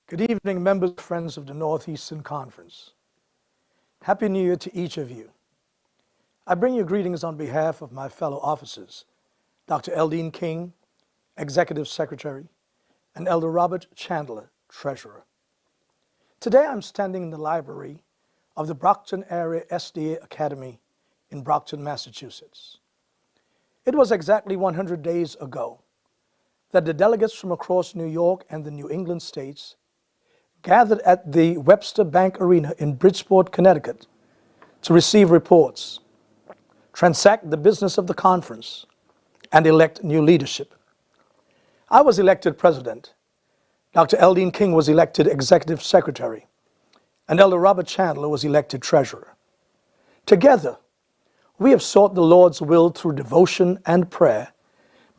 Good evening, members and friends of the Northeastern Conference. Happy New Year to each of you. I bring you greetings on behalf of my fellow officers, Dr. Eldine King, Executive Secretary, and Elder Robert Chandler, Treasurer. Today I'm standing in the library of the Brockton Area SDA Academy in Brockton, Massachusetts. It was exactly 100 days ago that the delegates from across New York and the New England states gathered at the Webster Bank Arena in Bridgeport, Connecticut, to receive reports, transact the business of the conference, and elect new leadership. I was elected president. Dr. Eldine King was elected executive secretary, and Elder Robert Chandler was elected treasurer. Together, we have sought the Lord's will through devotion and prayer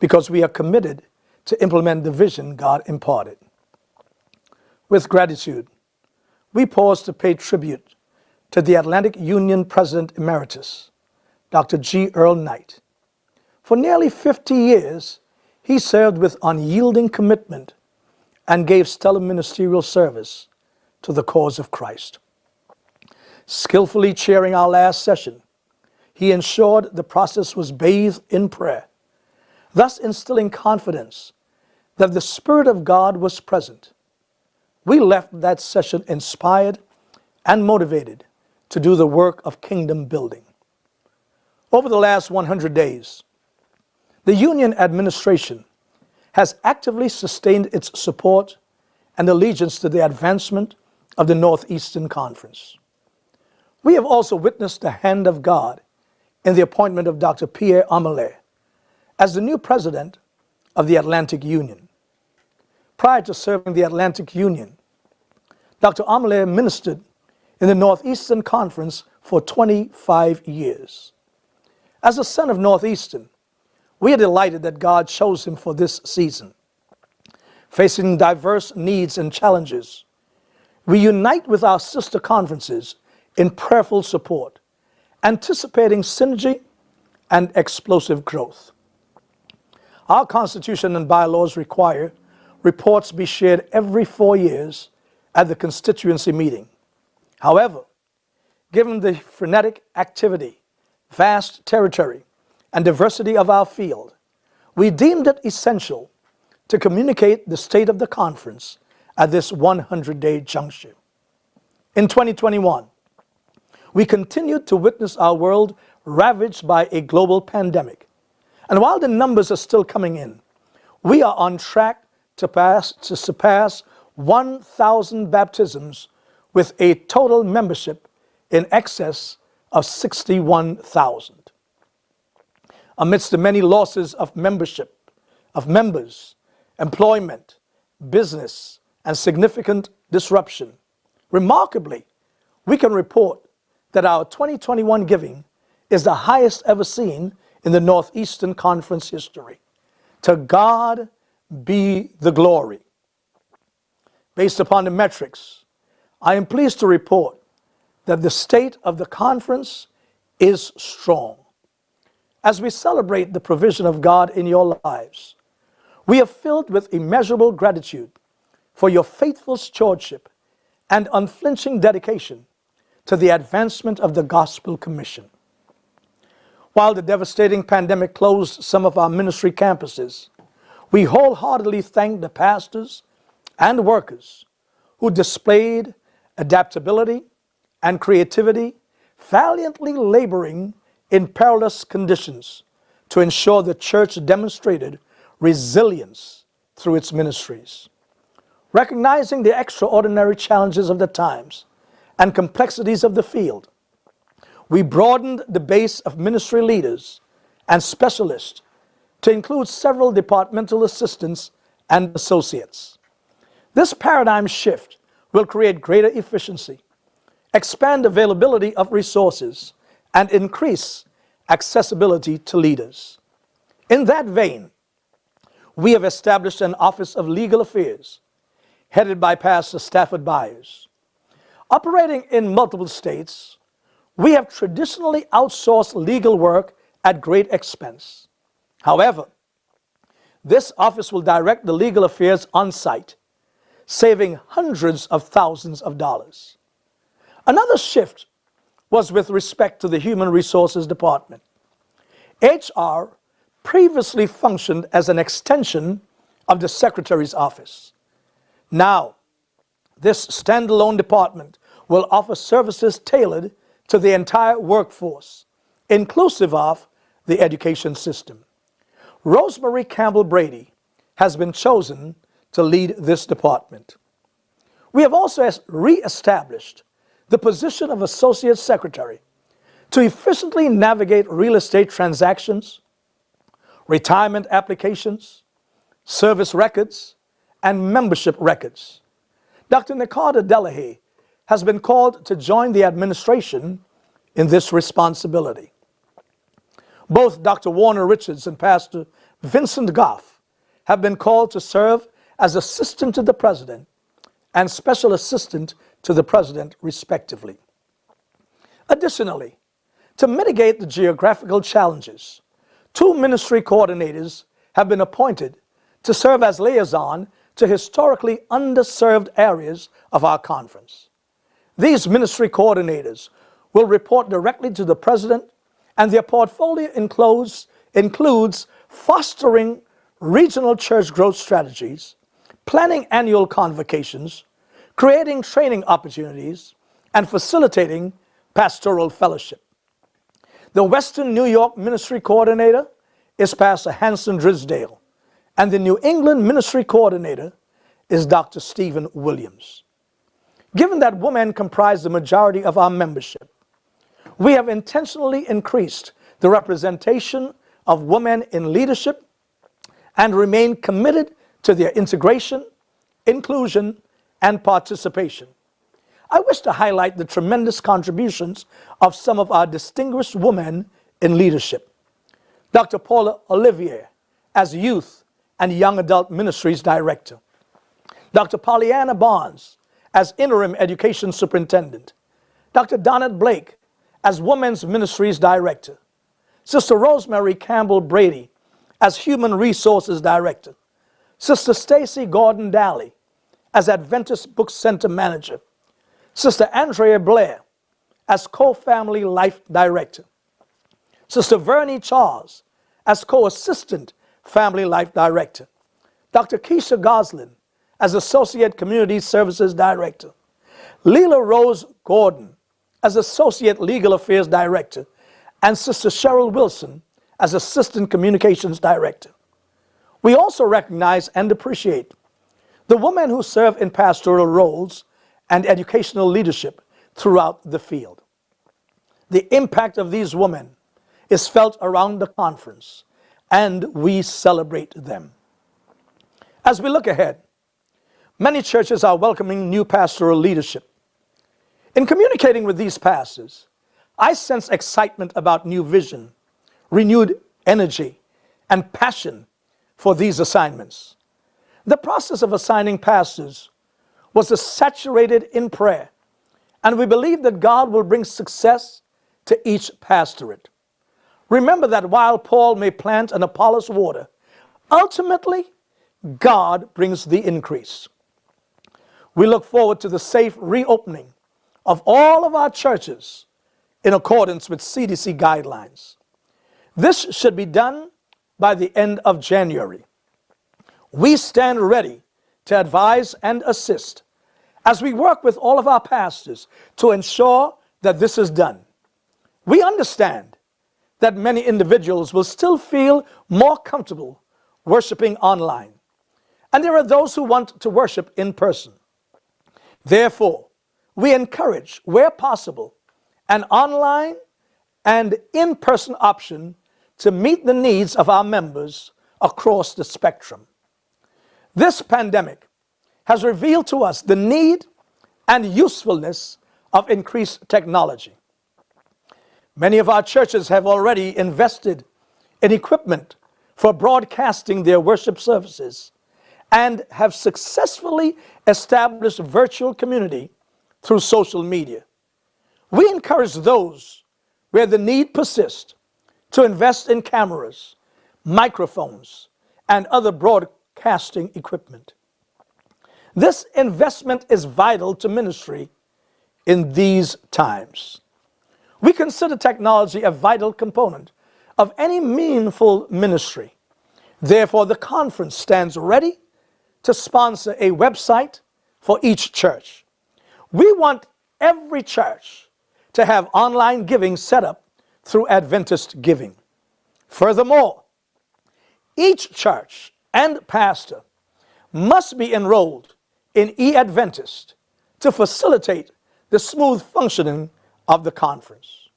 because we are committed to implement the vision God imparted. With gratitude, we pause to pay tribute to the Atlantic Union President Emeritus, Dr. G. Earl Knight. For nearly 50 years, he served with unyielding commitment and gave stellar ministerial service to the cause of Christ. Skillfully chairing our last session, he ensured the process was bathed in prayer, thus instilling confidence that the Spirit of God was present. We left that session inspired and motivated to do the work of kingdom building. Over the last 100 days, the Union administration has actively sustained its support and allegiance to the advancement of the Northeastern Conference. We have also witnessed the hand of God in the appointment of Dr. Pierre Amelet as the new president of the Atlantic Union. Prior to serving the Atlantic Union, Dr. Amelet ministered in the Northeastern Conference for 25 years. As a son of Northeastern, we are delighted that God chose him for this season. Facing diverse needs and challenges, we unite with our sister conferences in prayerful support, anticipating synergy and explosive growth. Our Constitution and bylaws require reports be shared every 4 years at the constituency meeting. However, given the frenetic activity, vast territory, and diversity of our field, we deemed it essential to communicate the state of the conference at this 100-day juncture. In 2021, we continued to witness our world ravaged by a global pandemic. And while the numbers are still coming in, we are on track to surpass 1,000 baptisms with a total membership in excess of 61,000. Amidst the many losses of membership, of members, employment, business, and significant disruption, remarkably, we can report that our 2021 giving is the highest ever seen in the Northeastern Conference history. To God be the glory. Based upon the metrics, I am pleased to report that the state of the conference is strong. As we celebrate the provision of God in your lives, we are filled with immeasurable gratitude for your faithful stewardship and unflinching dedication to the advancement of the Gospel Commission. While the devastating pandemic closed some of our ministry campuses, we wholeheartedly thank the pastors and workers who displayed adaptability and creativity, valiantly laboring in perilous conditions to ensure the church demonstrated resilience through its ministries. Recognizing the extraordinary challenges of the times and complexities of the field, we broadened the base of ministry leaders and specialists to include several departmental assistants and associates. This paradigm shift will create greater efficiency, expand availability of resources, and increase accessibility to leaders. In that vein, we have established an Office of Legal Affairs, headed by Pastor Stafford Byers. Operating in multiple states, we have traditionally outsourced legal work at great expense. However, this office will direct the legal affairs on site, saving hundreds of thousands of dollars. Another shift was with respect to the Human Resources Department. HR previously functioned as an extension of the Secretary's office. Now, this standalone department will offer services tailored to the entire workforce, inclusive of the education system. Rosemary Campbell Brady has been chosen to lead this department. We have also re-established the position of Associate Secretary to efficiently navigate real estate transactions, retirement applications, service records, and membership records. Dr. Nikada Delahaye has been called to join the administration in this responsibility. Both Dr. Warner Richards and Pastor Vincent Goff have been called to serve as Assistant to the President and Special Assistant to the President, respectively. Additionally, to mitigate the geographical challenges, 2 ministry coordinators have been appointed to serve as liaison to historically underserved areas of our conference. These ministry coordinators will report directly to the President, and their portfolio includes fostering regional church growth strategies, planning annual convocations, creating training opportunities, and facilitating pastoral fellowship. The Western New York Ministry Coordinator is Pastor Hanson Drisdale, and the New England Ministry Coordinator is Dr. Stephen Williams. Given that women comprise the majority of our membership, we have intentionally increased the representation of women in leadership and remain committed to their integration, inclusion, and participation. I wish to highlight the tremendous contributions of some of our distinguished women in leadership. Dr. Paula Olivier as Youth and Young Adult Ministries Director. Dr. Pollyanna Barnes as Interim Education Superintendent. Dr. Donette Blake as Women's Ministries Director. Sister Rosemary Campbell Brady as Human Resources Director. Sister Stacy Gordon Daly as Adventist Book Center Manager. Sister Andrea Blair as Co-Family Life Director. Sister Vernie Charles as Co-Assistant Family Life Director. Dr. Keisha Goslin as Associate Community Services Director. Leela Rose Gordon as Associate Legal Affairs Director, and Sister Cheryl Wilson as Assistant Communications Director. We also recognize and appreciate the women who serve in pastoral roles and educational leadership throughout the field. The impact of these women is felt around the conference, and we celebrate them. As we look ahead, many churches are welcoming new pastoral leadership. In communicating with these pastors, I sense excitement about new vision, renewed energy, and passion for these assignments. The process of assigning pastors was saturated in prayer, and we believe that God will bring success to each pastorate. Remember that while Paul may plant and Apollos water, ultimately, God brings the increase. We look forward to the safe reopening of all of our churches in accordance with CDC guidelines. This should be done by the end of January. We stand ready to advise and assist as we work with all of our pastors to ensure that this is done. We understand that many individuals will still feel more comfortable worshiping online, and there are those who want to worship in person. Therefore, we encourage, where possible, an online and in-person option to meet the needs of our members across the spectrum. This pandemic has revealed to us the need and usefulness of increased technology. Many of our churches have already invested in equipment for broadcasting their worship services and have successfully established virtual community through social media. We encourage those where the need persists to invest in cameras, microphones, and other broadcasting equipment. This investment is vital to ministry in these times. We consider technology a vital component of any meaningful ministry. Therefore, the conference stands ready to sponsor a website for each church. We want every church to have online giving set up through Adventist Giving. Furthermore, each church and pastor must be enrolled in eAdventist to facilitate the smooth functioning of the conference.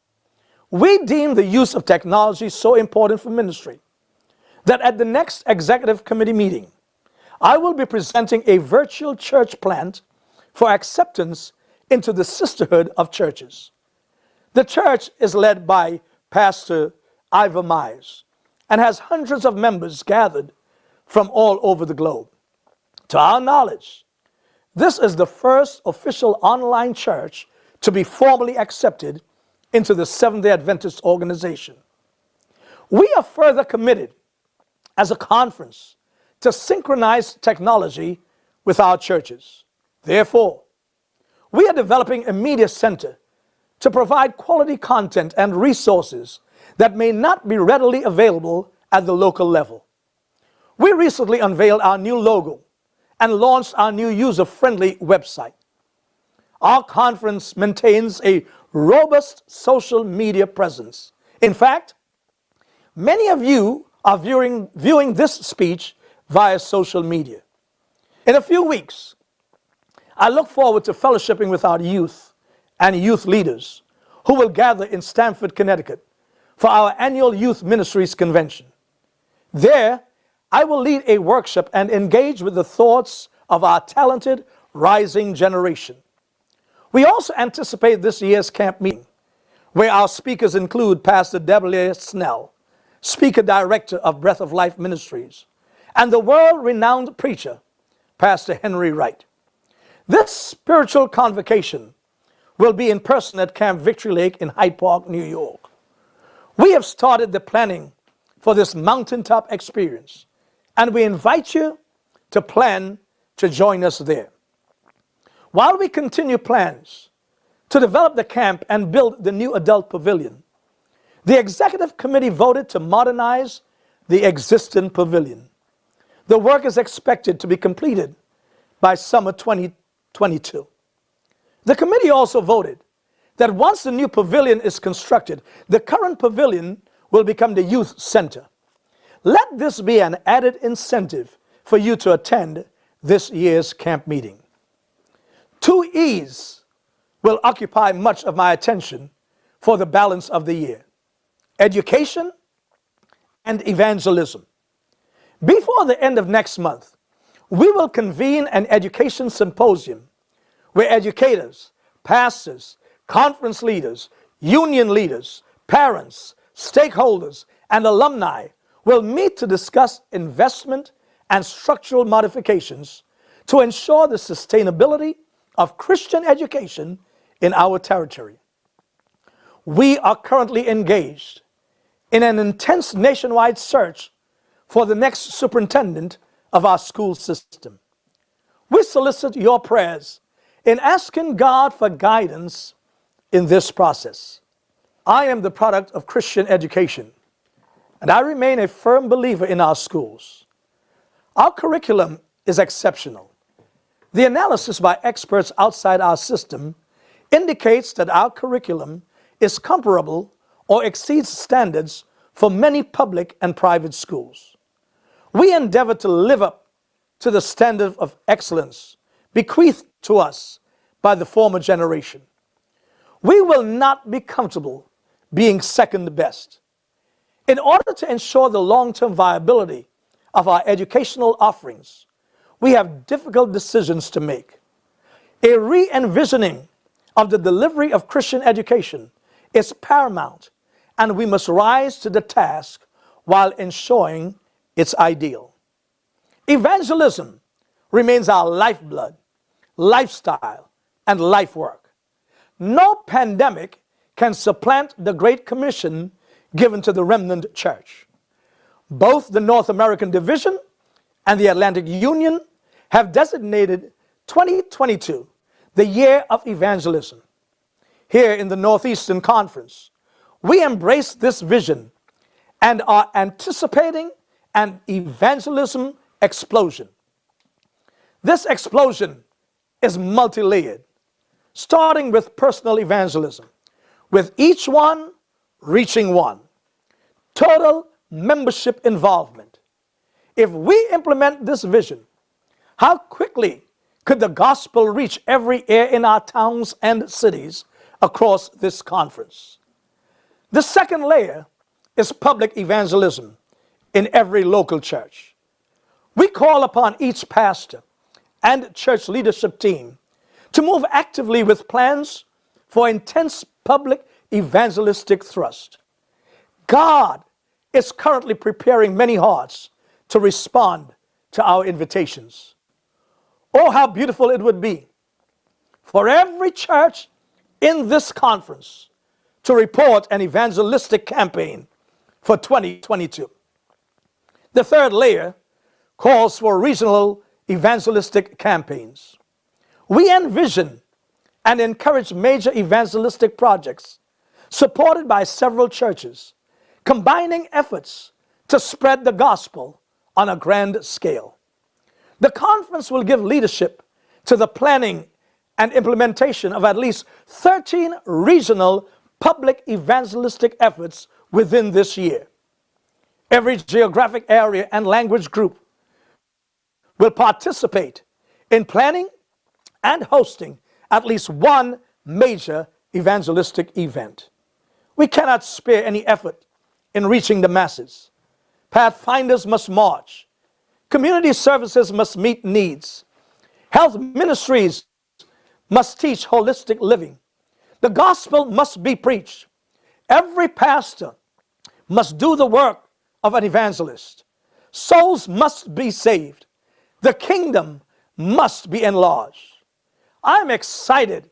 We deem the use of technology so important for ministry that at the next executive committee meeting, I will be presenting a virtual church plant for acceptance into the sisterhood of churches. The church is led by Pastor Ivor Mize and has hundreds of members gathered from all over the globe. To our knowledge, this is the first official online church to be formally accepted into the Seventh-day Adventist organization. We are further committed as a conference to synchronize technology with our churches. Therefore, we are developing a media center to provide quality content and resources that may not be readily available at the local level. We recently unveiled our new logo and launched our new user-friendly website. Our conference maintains a robust social media presence. In fact, many of you are viewing this speech via social media. In a few weeks, I look forward to fellowshipping with our youth and youth leaders who will gather in Stamford, Connecticut for our annual Youth Ministries Convention. There, I will lead a workshop and engage with the thoughts of our talented, rising generation. We also anticipate this year's camp meeting, where our speakers include Pastor Deborah Snell, Speaker Director of Breath of Life Ministries, and the world-renowned preacher, Pastor Henry Wright. This spiritual convocation will be in person at Camp Victory Lake in Hyde Park, New York. We have started the planning for this mountaintop experience, and we invite you to plan to join us there. While we continue plans to develop the camp and build the new adult pavilion, the executive committee voted to modernize the existing pavilion. The work is expected to be completed by summer 2022. The committee also voted that once the new pavilion is constructed, the current pavilion will become the youth center. Let this be an added incentive for you to attend this year's camp meeting. Two E's will occupy much of my attention for the balance of the year: education and evangelism. Before the end of next month, we will convene an education symposium where educators, pastors, conference leaders, union leaders, parents, stakeholders, and alumni will meet to discuss investment and structural modifications to ensure the sustainability of Christian education in our territory. We are currently engaged in an intense nationwide search for the next superintendent of our school system. We solicit your prayers in asking God for guidance in this process. I am the product of Christian education, and I remain a firm believer in our schools. Our curriculum is exceptional. The analysis by experts outside our system indicates that our curriculum is comparable or exceeds standards for many public and private schools. We endeavor to live up to the standard of excellence bequeathed to us by the former generation. We will not be comfortable being second best. In order to ensure the long-term viability of our educational offerings, we have difficult decisions to make. A re-envisioning of the delivery of Christian education is paramount, and we must rise to the task while ensuring its ideal. Evangelism remains our lifeblood, lifestyle, and life work. No pandemic can supplant the Great Commission given to the remnant church. Both the North American Division and the Atlantic Union have designated 2022, the year of evangelism. Here in the Northeastern Conference, we embrace this vision and are anticipating an evangelism explosion. This explosion is multi-layered, starting with personal evangelism, with each one reaching one. Total membership involvement. If we implement this vision, how quickly could the gospel reach every ear in our towns and cities across this conference? The second layer is public evangelism in every local church. We call upon each pastor and church leadership team to move actively with plans for intense public evangelistic thrust. God is currently preparing many hearts to respond to our invitations. Oh, how beautiful it would be for every church in this conference to report an evangelistic campaign for 2022. The third layer calls for regional evangelistic campaigns. We envision and encourage major evangelistic projects supported by several churches, combining efforts to spread the gospel on a grand scale. The conference will give leadership to the planning and implementation of at least 13 regional public evangelistic efforts within this year. Every geographic area and language group will participate in planning and hosting at least one major evangelistic event. We cannot spare any effort in reaching the masses. Pathfinders must march. Community services must meet needs. Health ministries must teach holistic living. The gospel must be preached. Every pastor must do the work of an evangelist. Souls must be saved. The kingdom must be enlarged. I'm excited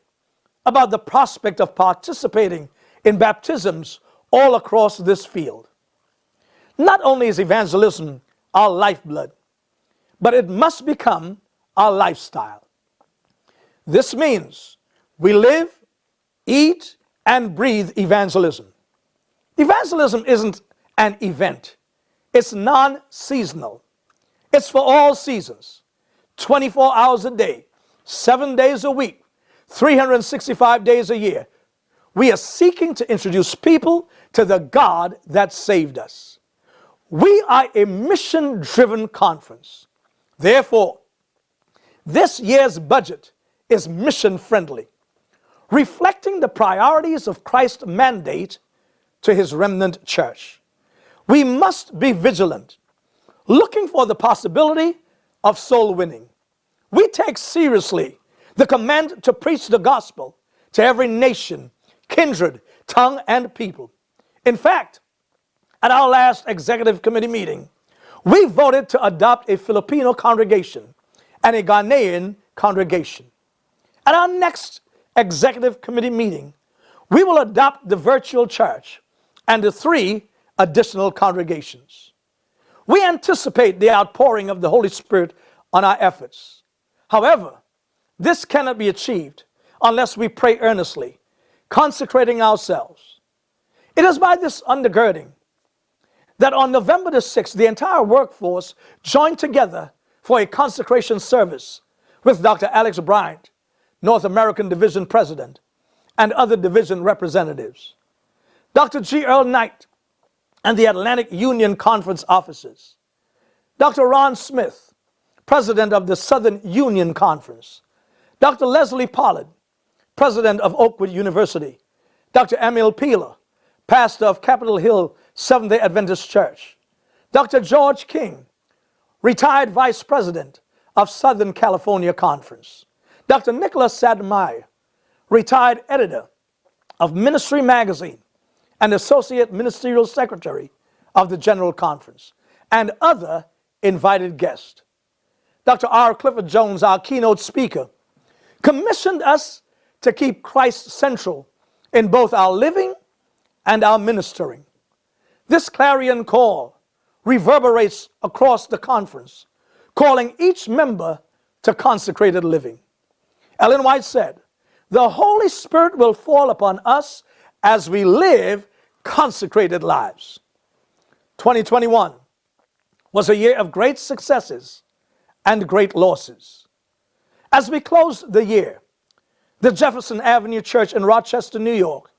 about the prospect of participating in baptisms all across this field. Not only is evangelism our lifeblood, but it must become our lifestyle. This means we live, eat, and breathe evangelism. Evangelism isn't an event. It's non-seasonal. It's for all seasons, 24 hours a day, 7 days a week, 365 days a year. We are seeking to introduce people to the God that saved us. We are a mission-driven conference. Therefore, this year's budget is mission-friendly, reflecting the priorities of Christ's mandate to his remnant church. We must be vigilant, looking for the possibility of soul winning. We take seriously the command to preach the gospel to every nation, kindred, tongue, and people. In fact, at our last executive committee meeting, we voted to adopt a Filipino congregation and a Ghanaian congregation. At our next executive committee meeting, we will adopt the virtual church and the 3 additional congregations. We anticipate the outpouring of the Holy Spirit on our efforts. However, this cannot be achieved unless we pray earnestly, consecrating ourselves. It is by this undergirding that on November the 6th, the entire workforce joined together for a consecration service with Dr. Alex Bryant, North American Division President, and other division representatives, Dr. G. Earl Knight and the Atlantic Union Conference officers, Dr. Ron Smith, President of the Southern Union Conference, Dr. Leslie Pollard, President of Oakwood University, Dr. Emil Peeler, pastor of Capitol Hill Seventh-day Adventist Church, Dr. George King, retired Vice President of Southern California Conference, Dr. Nicholas Sadmeyer, retired editor of Ministry Magazine and Associate Ministerial Secretary of the General Conference, and other invited guests. Dr. R. Clifford Jones, our keynote speaker, commissioned us to keep Christ central in both our living and our ministering. This clarion call reverberates across the conference, calling each member to consecrated living. Ellen White said, "The Holy Spirit will fall upon us as we live consecrated lives." 2021 was a year of great successes and great losses. As we close the year, the Jefferson Avenue Church in Rochester, New York,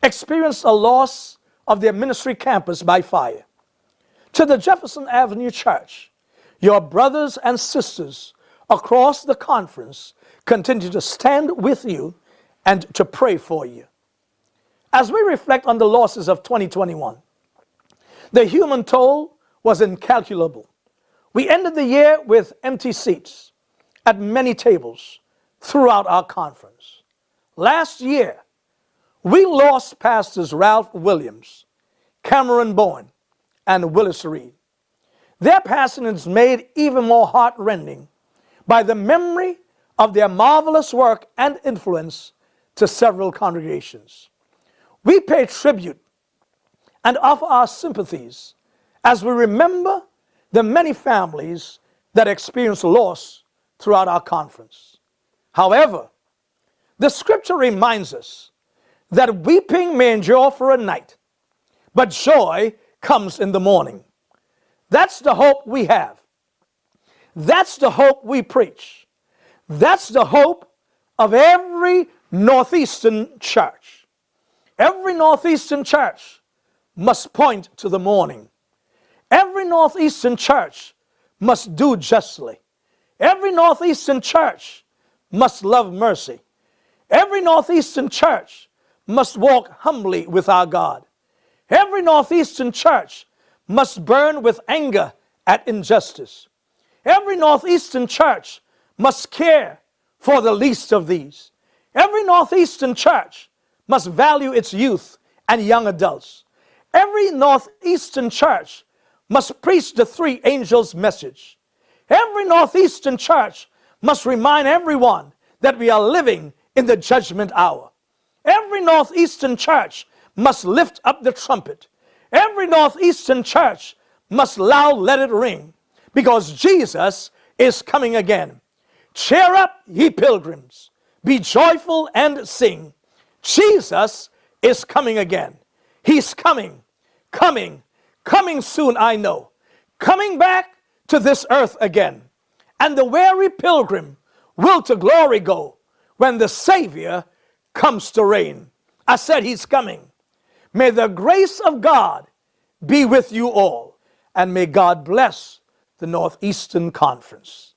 experienced a loss of their ministry campus by fire. To the Jefferson Avenue Church, your brothers and sisters across the conference continue to stand with you and to pray for you. As we reflect on the losses of 2021, the human toll was incalculable. We ended the year with empty seats at many tables throughout our conference. Last year, we lost pastors Ralph Williams, Cameron Bowen, and Willis Reed. Their passing is made even more heartrending by the memory of their marvelous work and influence to several congregations. We pay tribute and offer our sympathies as we remember the many families that experience loss throughout our conference. However, the scripture reminds us that weeping may endure for a night, but joy comes in the morning. That's the hope we have. That's the hope we preach. That's the hope of every Northeastern church. Every Northeastern church must point to the morning. Every Northeastern church must do justly. Every Northeastern church must love mercy. Every Northeastern church must walk humbly with our God. Every Northeastern church must burn with anger at injustice. Every Northeastern church must care for the least of these. Every Northeastern church must value its youth and young adults. Every Northeastern church must preach the three angels' message. Every Northeastern church must remind everyone that we are living in the judgment hour. Every Northeastern church must lift up the trumpet. Every Northeastern church must loud let it ring, because Jesus is coming again. Cheer up, ye pilgrims. Be joyful and sing. Jesus is coming again. He's coming, coming soon, I know. Coming back to this earth again. And the weary pilgrim will to glory go when the Savior comes to reign. I said he's coming. May the grace of God be with you all, and may God bless the Northeastern Conference.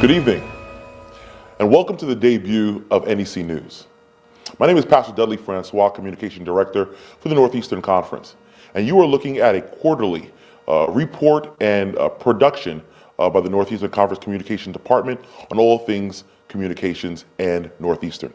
Good evening, and welcome to the debut of NEC News. My name is Pastor Dudley Francois, Communication Director for the Northeastern Conference, and you are looking at a quarterly report and production by the Northeastern Conference Communication Department on all things communications and Northeastern.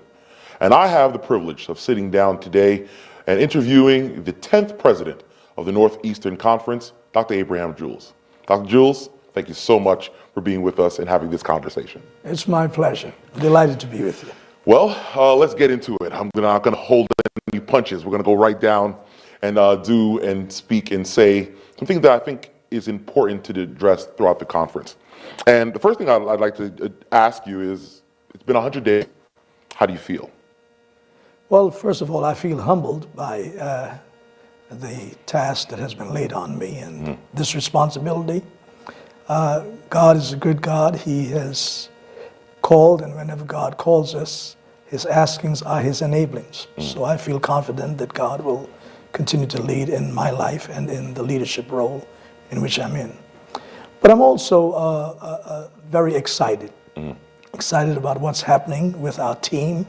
And I have the privilege of sitting down today and interviewing the 10th President of the Northeastern Conference, Dr. Abraham Jules. Dr. Jules, thank you so much for being with us and having this conversation. It's my pleasure. Delighted to be with you. Well, let's get into it. I'm not going to hold any punches. We're going to go right down and do and speak and say something that I think is important to address throughout the conference. And the first thing I'd like to ask you is, it's been 100 days. How do you feel? Well, first of all, I feel humbled by the task that has been laid on me and this responsibility. God is a good God. He has called, and whenever God calls us, his askings are his enablings. So I feel confident that God will continue to lead in my life and in the leadership role in which I'm in. But I'm also very excited. Excited about what's happening with our team,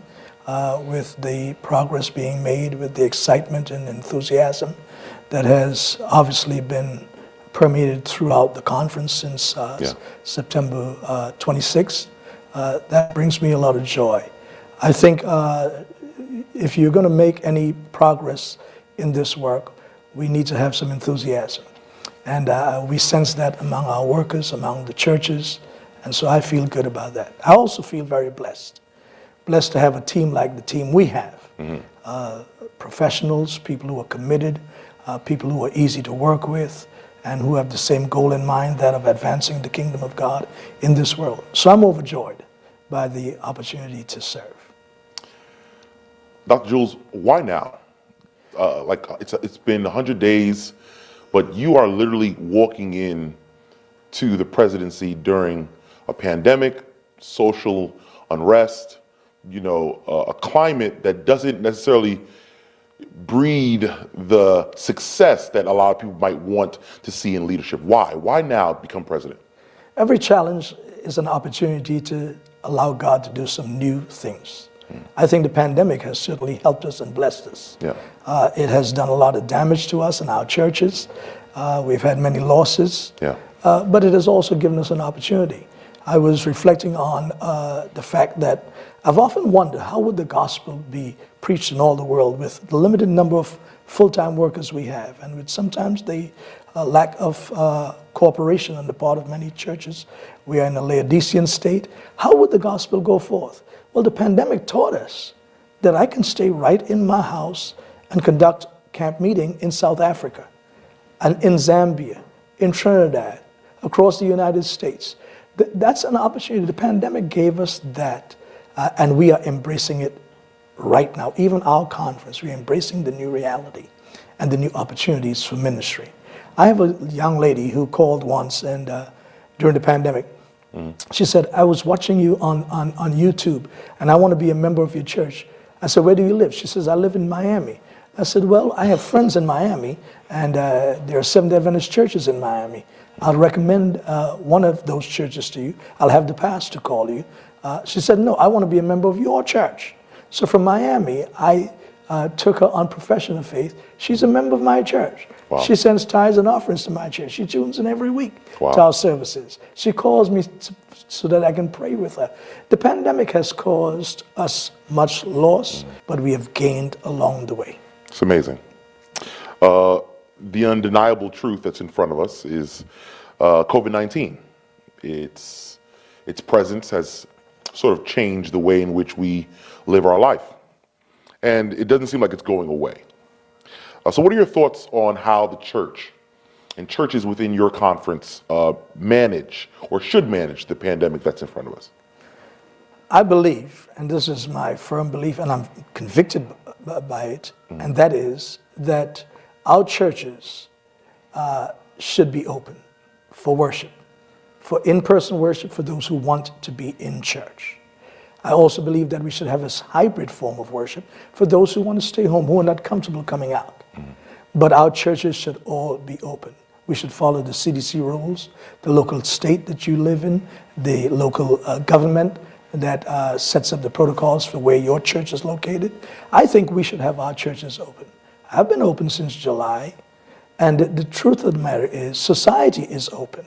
with the progress being made, with the excitement and enthusiasm that has obviously been permeated throughout the conference since September 26th. That brings me a lot of joy. I think if you're going to make any progress in this work, we need to have some enthusiasm. And we sense that among our workers, among the churches, and so I feel good about that. I also feel very blessed blessed to have a team like the team we have. Professionals, people who are committed, people who are easy to work with, and who have the same goal in mind, that of advancing the kingdom of God in this world. So I'm overjoyed by the opportunity to serve. Dr. Jules, why now? It's been 100 days, but you are literally walking in to the presidency during a pandemic, social unrest, a climate that doesn't necessarily breed the success that a lot of people might want to see in leadership. Why? Why now become president? Every challenge is an opportunity to allow God to do some new things. I think the pandemic has certainly helped us and blessed us. Yeah. It has done a lot of damage to us in our churches. We've had many losses. Yeah. But it has also given us an opportunity. I was reflecting on the fact that I've often wondered, how would the gospel be preached in all the world with the limited number of full-time workers we have, and with sometimes the lack of cooperation on the part of many churches? We are in a Laodicean state. How would the gospel go forth? Well, the pandemic taught us that I can stay right in my house and conduct camp meeting in South Africa, and in Zambia, in Trinidad, across the United States. That's an opportunity. The pandemic gave us that, and we are embracing it right now. Even our conference, we're embracing the new reality and the new opportunities for ministry. I have a young lady who called once, and during the pandemic, she said, I was watching you on YouTube, and I want to be a member of your church. I said, where do you live? She says, I live in Miami. I said, well, I have friends in Miami, and there are Seventh-day Adventist churches in Miami. I'll recommend one of those churches to you. I'll have the pastor call you. She said, no, I want to be a member of your church. So from Miami, I took her on profession of faith. She's a member of my church. Wow. She sends tithes and offerings to my church. She tunes in every week Wow. to our services. She calls me so that I can pray with her. The pandemic has caused us much loss, but we have gained along the way. It's amazing. The undeniable truth that's in front of us is COVID-19. Its presence has sort of changed the way in which we live our life. And it doesn't seem like it's going away. So what are your thoughts on how the church and churches within your conference manage or should manage the pandemic that's in front of us? I believe, and this is my firm belief, and I'm convicted by it, and that is that our churches should be open for worship, for in-person worship for those who want to be in church. I also believe that we should have this hybrid form of worship for those who want to stay home, who are not comfortable coming out. But our churches should all be open. We should follow the CDC rules, the local state that you live in, the local government that sets up the protocols for where your church is located. I think we should have our churches open. I've been open since July, and the truth of the matter is society is open.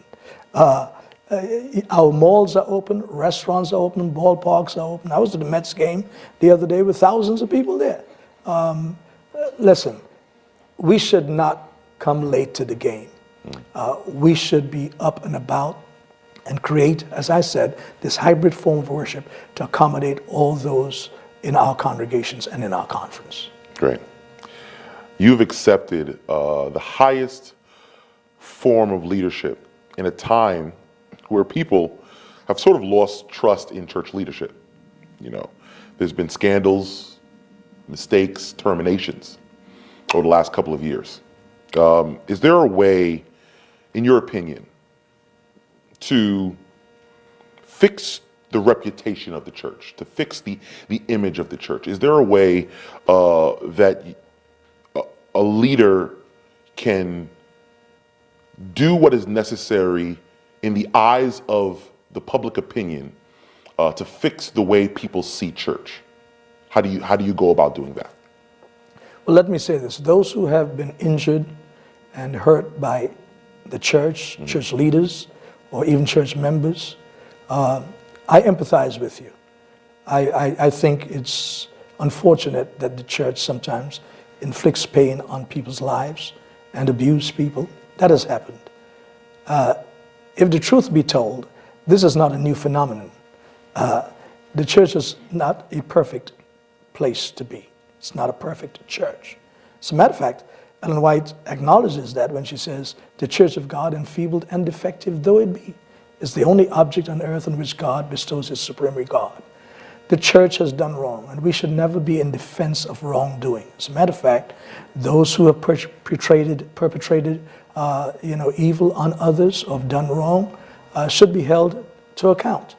Our malls are open, restaurants are open, ballparks are open. I was at the Mets game the other day with thousands of people there. Listen, we should not come late to the game. We should be up and about and create, as I said, this hybrid form of worship to accommodate all those in our congregations and in our conference. Great. You've accepted the highest form of leadership in a time where people have sort of lost trust in church leadership. There's been scandals, mistakes, terminations over the last couple of years. Is there a way, in your opinion, to fix the reputation of the church, to fix the image of the church? Is there a way that a leader can do what is necessary in the eyes of the public opinion to fix the way people see church? How do you go about doing that? Well, let me say this. Those who have been injured and hurt by the church, church leaders, or even church members, I empathize with you. I think it's unfortunate that the church sometimes inflicts pain on people's lives and abuse people. That has happened. If the truth be told, this is not a new phenomenon. The church is not a perfect place to be. It's not a perfect church. As a matter of fact, Ellen White acknowledges that when she says, the church of God, enfeebled and defective though it be, is the only object on earth on which God bestows his supreme regard. The church has done wrong, and we should never be in defense of wrongdoing. As a matter of fact, those who have perpetrated evil on others or have done wrong should be held to account.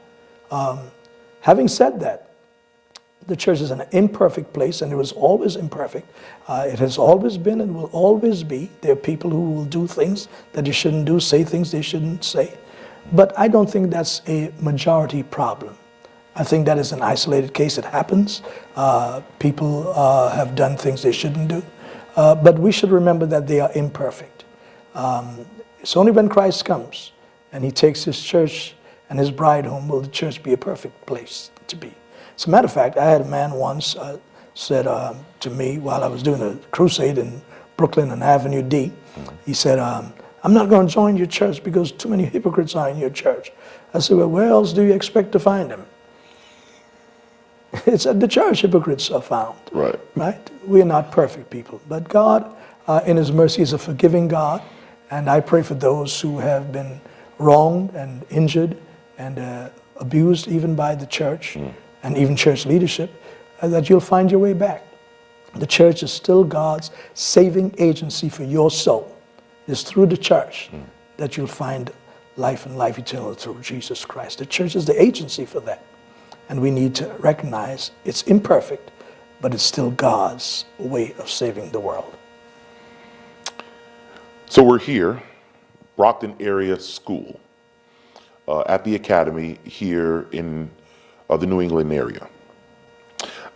Having said that, the church is an imperfect place, and it was always imperfect. It has always been and will always be. There are people who will do things that they shouldn't do, say things they shouldn't say. But I don't think that's a majority problem. I think that is an isolated case. It happens. People have done things they shouldn't do. But we should remember that they are imperfect. It's only when Christ comes and he takes his church and his bride home will the church be a perfect place to be. As a matter of fact, I had a man once said to me while I was doing a crusade in Brooklyn on Avenue D, he said, I'm not going to join your church because too many hypocrites are in your church. I said, well, where else do you expect to find them? It's at the church hypocrites are found. Right. We are not perfect people, but God, in his mercy, is a forgiving God, and I pray for those who have been wronged and injured and abused even by the church and even church leadership, that you'll find your way back. The church is still God's saving agency for your soul. It's through the church that you'll find life and life eternal through Jesus Christ. The church is the agency for that. And we need to recognize it's imperfect, but it's still God's way of saving the world. So we're here, Brockton Area School, at the Academy here in the New England area.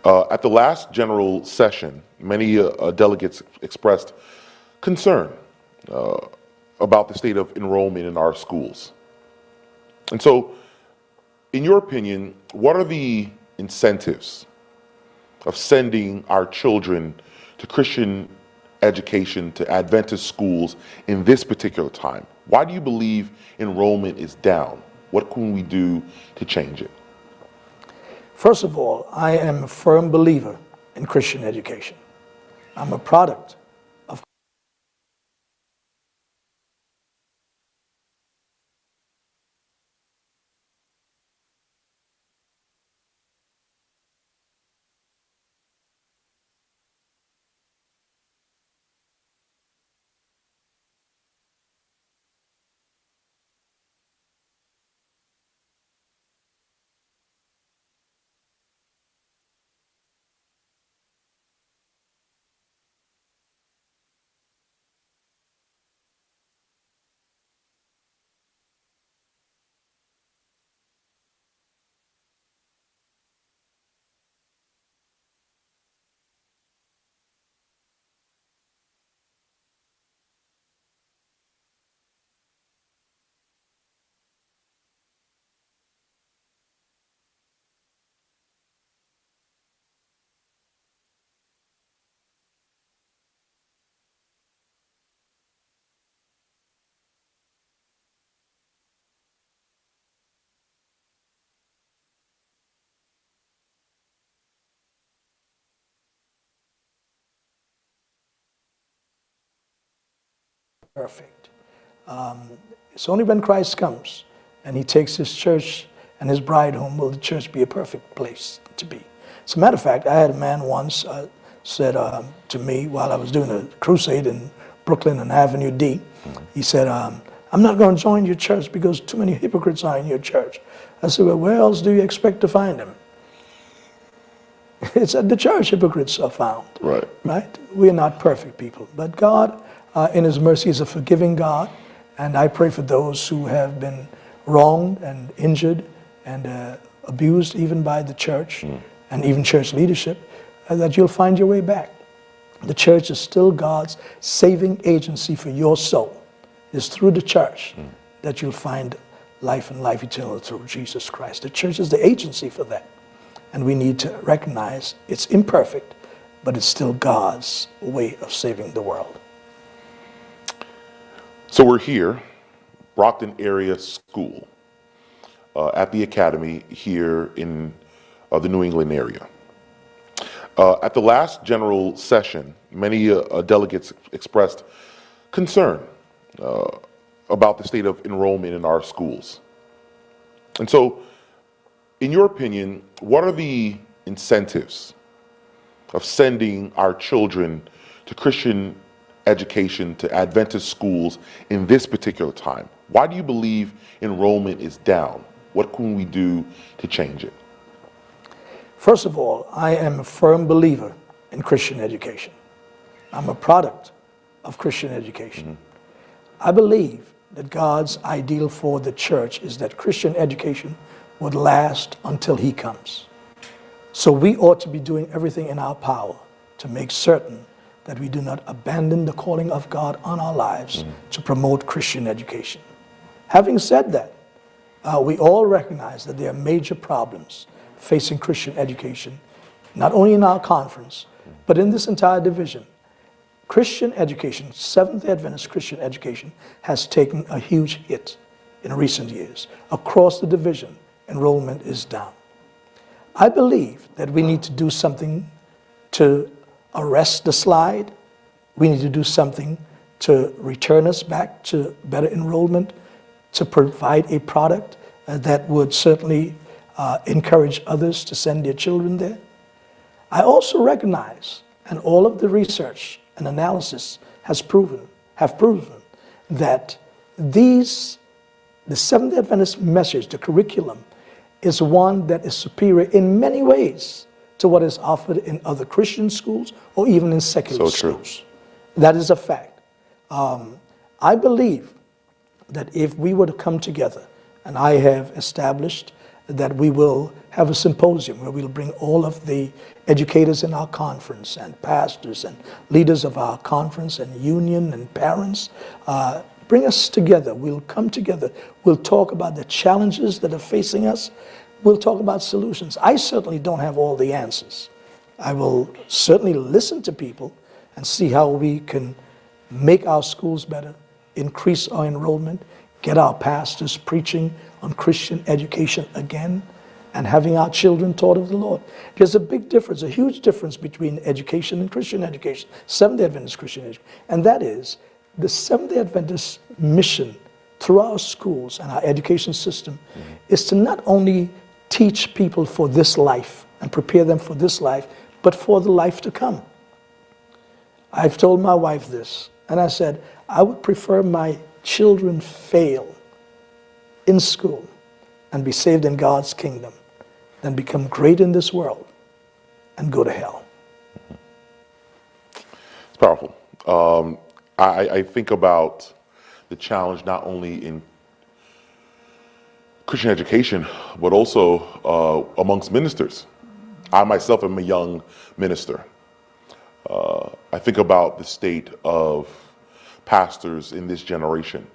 At the last general session, many delegates expressed concern about the state of enrollment in our schools. And so, in your opinion, what are the incentives of sending our children to Christian education, to Adventist schools in this particular time? Why do you believe enrollment is down? What can we do to change it? First of all, I am a firm believer in Christian education. I'm a product of perfect. It's only when Christ comes and he takes his church and his bride home will the church be a perfect place to be. As a matter of fact, I had a man once said to me while I was doing a crusade in Brooklyn on Avenue D, he said, I'm not going to join your church because too many hypocrites are in your church. I said, well, where else do you expect to find them? It's at the church hypocrites are found. Right. We are not perfect people, but God, in his mercy, is a forgiving God, and I pray for those who have been wronged and injured and abused even by the church and even church leadership, that you'll find your way back. The church is still God's saving agency for your soul. It's through the church that you'll find life and life eternal through Jesus Christ. The church is the agency for that. And we need to recognize it's imperfect, but it's still God's way of saving the world. So we're here, Brockton Area School, at the Academy here in the New England area. At the last general session, many delegates expressed concern about the state of enrollment in our schools. And so, in your opinion, what are the incentives of sending our children to Christian education, to Adventist schools in this particular time? Why do you believe enrollment is down? What can we do to change it? First of all, I am a firm believer in Christian education. I'm a product of Christian education. I believe that God's ideal for the church is that Christian education would last until He comes. So we ought to be doing everything in our power to make certain that we do not abandon the calling of God on our lives to promote Christian education. Having said that, we all recognize that there are major problems facing Christian education, not only in our conference, but in this entire division. Christian education, Seventh-day Adventist Christian education, has taken a huge hit in recent years. Across the division, enrollment is down. I believe that we need to do something to arrest the slide. We need to do something to return us back to better enrollment, to provide a product that would certainly encourage others to send their children there. I also recognize, and all of the research and analysis have proven that the Seventh-day Adventist message, the curriculum, is one that is superior in many ways to what is offered in other Christian schools or even in secular schools. That is a fact. I believe that if we were to come together, and I have established that we will have a symposium where we'll bring all of the educators in our conference and pastors and leaders of our conference and union and parents, bring us together. We'll come together. We'll talk about the challenges that are facing us. We'll talk about solutions. I certainly don't have all the answers. I will certainly listen to people and see how we can make our schools better, increase our enrollment, get our pastors preaching on Christian education again, and having our children taught of the Lord. There's a big difference, a huge difference between education and Christian education, Seventh-day Adventist Christian education, and that is the Seventh-day Adventist mission through our schools and our education system is to not only teach people for this life and prepare them for this life, but for the life to come. I've told my wife this, and I said, I would prefer my children fail in school and be saved in God's kingdom than become great in this world and go to hell. It's powerful. I think about the challenge not only in Christian education, but also amongst ministers. I myself am a young minister. I think about the state of pastors in this generation.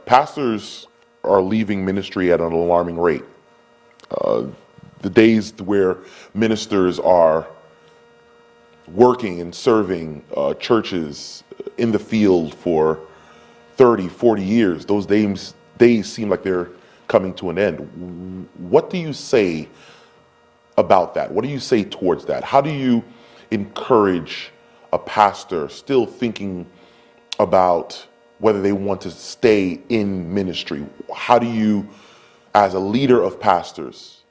Pastors are leaving ministry at an alarming rate. The days where ministers are working and serving churches in the field for 30, 40 years, those days seem like they're coming to an end. What do you say about that? What do you say towards that? How do you encourage a pastor still thinking about whether they want to stay in ministry? How do you, as a leader of pastors,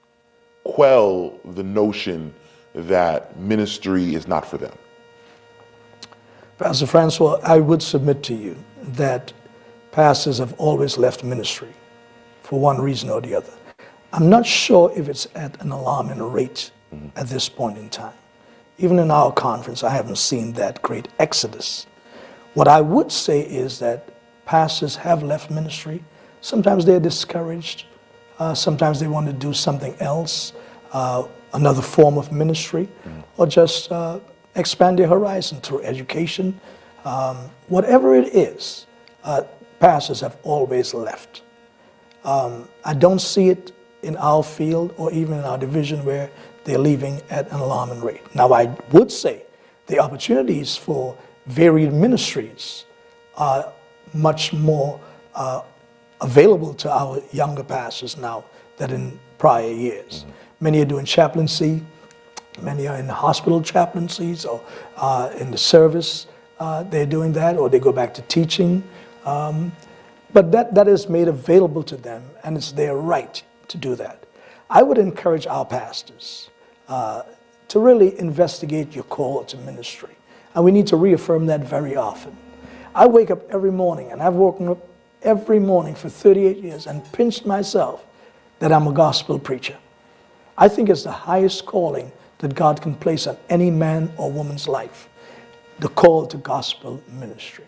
quell the notion that ministry is not for them? Pastor Francois, I would submit to you that pastors have always left ministry for one reason or the other. I'm not sure if it's at an alarming rate at this point in time. Even in our conference, I haven't seen that great exodus. What I would say is that pastors have left ministry. Sometimes they're discouraged. Sometimes they want to do something else, another form of ministry, or just expand their horizon through education. Whatever it is, pastors have always left. I don't see it in our field or even in our division where they're leaving at an alarming rate. Now, I would say the opportunities for varied ministries are much more available to our younger pastors now than in prior years. Many are doing chaplaincy. Many are in the hospital chaplaincies or in the service. They're doing that, or they go back to teaching. But that is made available to them, and it's their right to do that. I would encourage our pastors to really investigate your call to ministry. And we need to reaffirm that very often. I wake up every morning, and I've woken up every morning for 38 years and pinched myself that I'm a gospel preacher. I think it's the highest calling that God can place on any man or woman's life, the call to gospel ministry.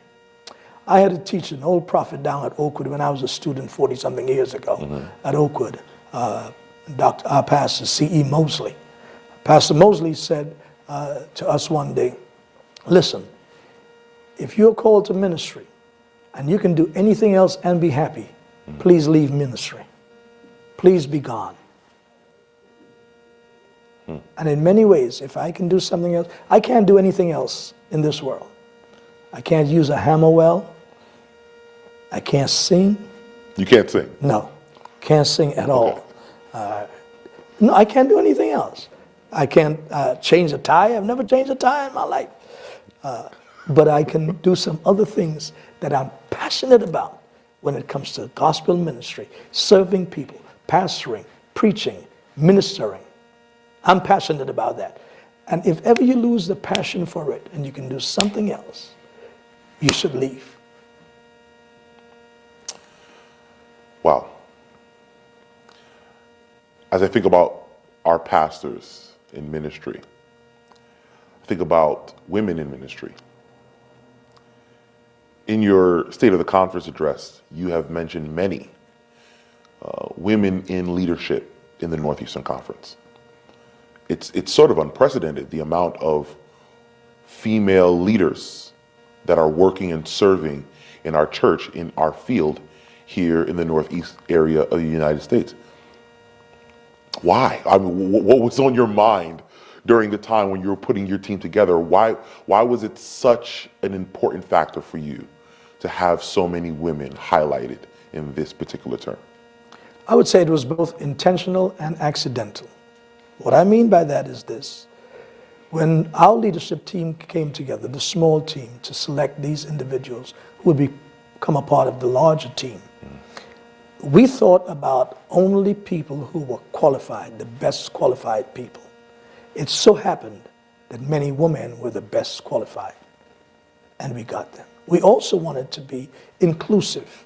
I had a teacher, an old prophet down at Oakwood when I was a student 40-something years ago at Oakwood, our pastor, C.E. Mosley. Pastor Mosley said to us one day, listen, if you're called to ministry and you can do anything else and be happy, please leave ministry. Please be gone. And in many ways, if I can do something else, I can't do anything else in this world. I can't use a hammer well. I can't sing. You can't sing? No, can't sing at all. No, I can't do anything else. I can't change a tie. I've never changed a tie in my life. But I can do some other things that I'm passionate about when it comes to gospel ministry, serving people, pastoring, preaching, ministering. I'm passionate about that. And if ever you lose the passion for it and you can do something else, you should leave. Wow. As I think about our pastors in ministry, I think about women in ministry. In your State of the Conference address, you have mentioned many women in leadership in the Northeastern Conference. It's sort of unprecedented, the amount of female leaders that are working and serving in our church, in our field here in the Northeast area of the United States. Why? I mean, what was on your mind during the time when you were putting your team together? Why was it such an important factor for you to have so many women highlighted in this particular term? I would say it was both intentional and accidental. What I mean by that is this. When our leadership team came together, the small team, to select these individuals who would become a part of the larger team, we thought about only people who were qualified, the best qualified people. It so happened that many women were the best qualified, and we got them. We also wanted to be inclusive,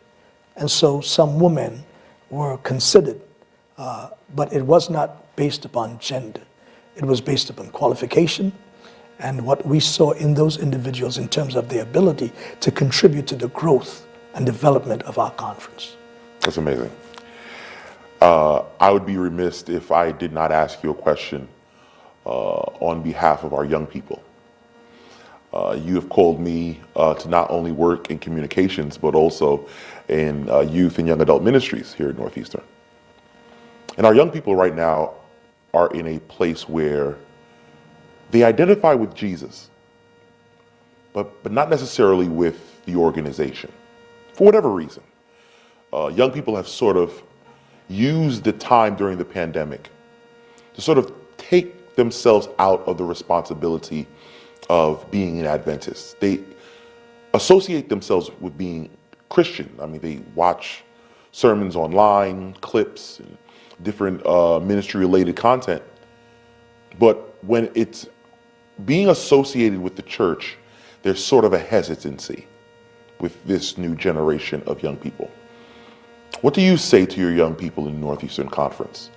and so some women were considered, but it was not based upon gender. It was based upon qualification and what we saw in those individuals in terms of their ability to contribute to the growth and development of our conference. That's amazing. I would be remiss if I did not ask you a question on behalf of our young people. You have called me to not only work in communications, but also in youth and young adult ministries here at Northeastern. And our young people right now are in a place where they identify with Jesus, but not necessarily with the organization, for whatever reason. Young people have sort of used the time during the pandemic to sort of take themselves out of the responsibility of being an Adventist. They associate themselves with being Christian. I mean, they watch sermons online, clips, and different ministry-related content. But when it's being associated with the church, there's sort of a hesitancy with this new generation of young people. What do you say to your young people in the Northeastern Conference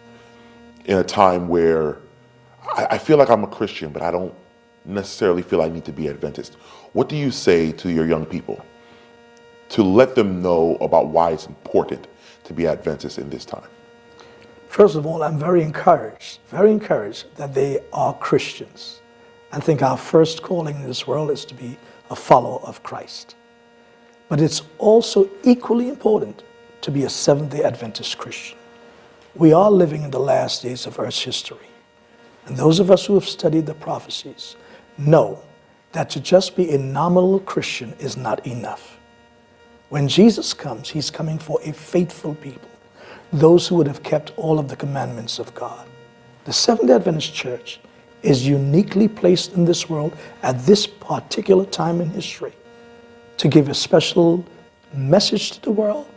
in a time where I feel like I'm a Christian, but I don't necessarily feel I need to be Adventist? What do you say to your young people to let them know about why it's important to be Adventist in this time? First of all, I'm very encouraged that they are Christians. I think our first calling in this world is to be a follower of Christ. But it's also equally important to be a Seventh-day Adventist Christian. We are living in the last days of Earth's history. And those of us who have studied the prophecies know that to just be a nominal Christian is not enough. When Jesus comes, he's coming for a faithful people, those who would have kept all of the commandments of God. The Seventh-day Adventist Church is uniquely placed in this world at this particular time in history to give a special message to the world,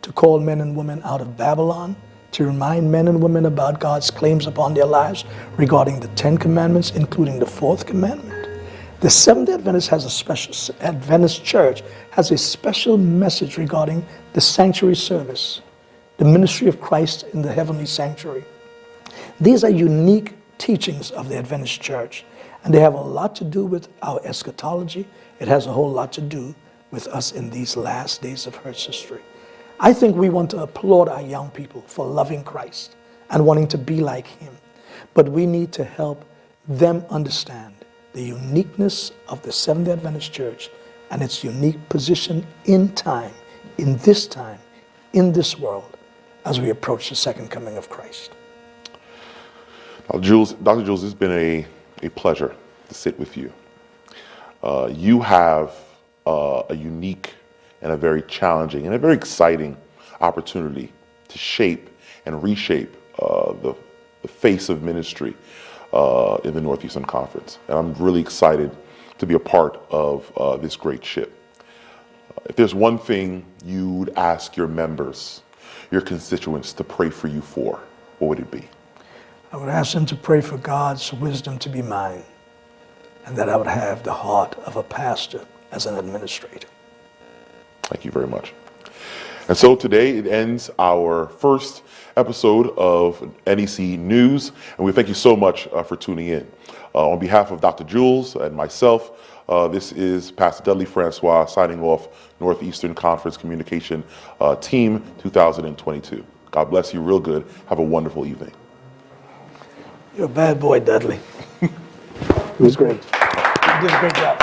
to call men and women out of Babylon, to remind men and women about God's claims upon their lives regarding the 10 Commandments, including the 4th commandment. The Seventh-day Adventist Church has a special message regarding the sanctuary service, the ministry of Christ in the heavenly sanctuary. These are unique teachings of the Adventist Church, and they have a lot to do with our eschatology. It has a whole lot to do with us in these last days of Earth's history. I think we want to applaud our young people for loving Christ and wanting to be like him, but we need to help them understand the uniqueness of the Seventh-day Adventist Church and its unique position in time, in this world, as we approach the second coming of Christ. Dr. Jules, it's been a pleasure to sit with you. You have a unique and a very challenging and a very exciting opportunity to shape and reshape the face of ministry in the Northeastern Conference. And I'm really excited to be a part of this great ship. If there's one thing you'd ask your members, your constituents, to pray for you for, what would it be? I would ask them to pray for God's wisdom to be mine, and that I would have the heart of a pastor as an administrator. Thank you very much. And so today it ends our first episode of NEC News, and we thank you so much for tuning in. On behalf of Dr. Jules and myself, this is Pastor Dudley Francois signing off Northeastern Conference Communication Team 2022. God bless you real good. Have a wonderful evening. You're a bad boy, Dudley. It was great. You did a great job.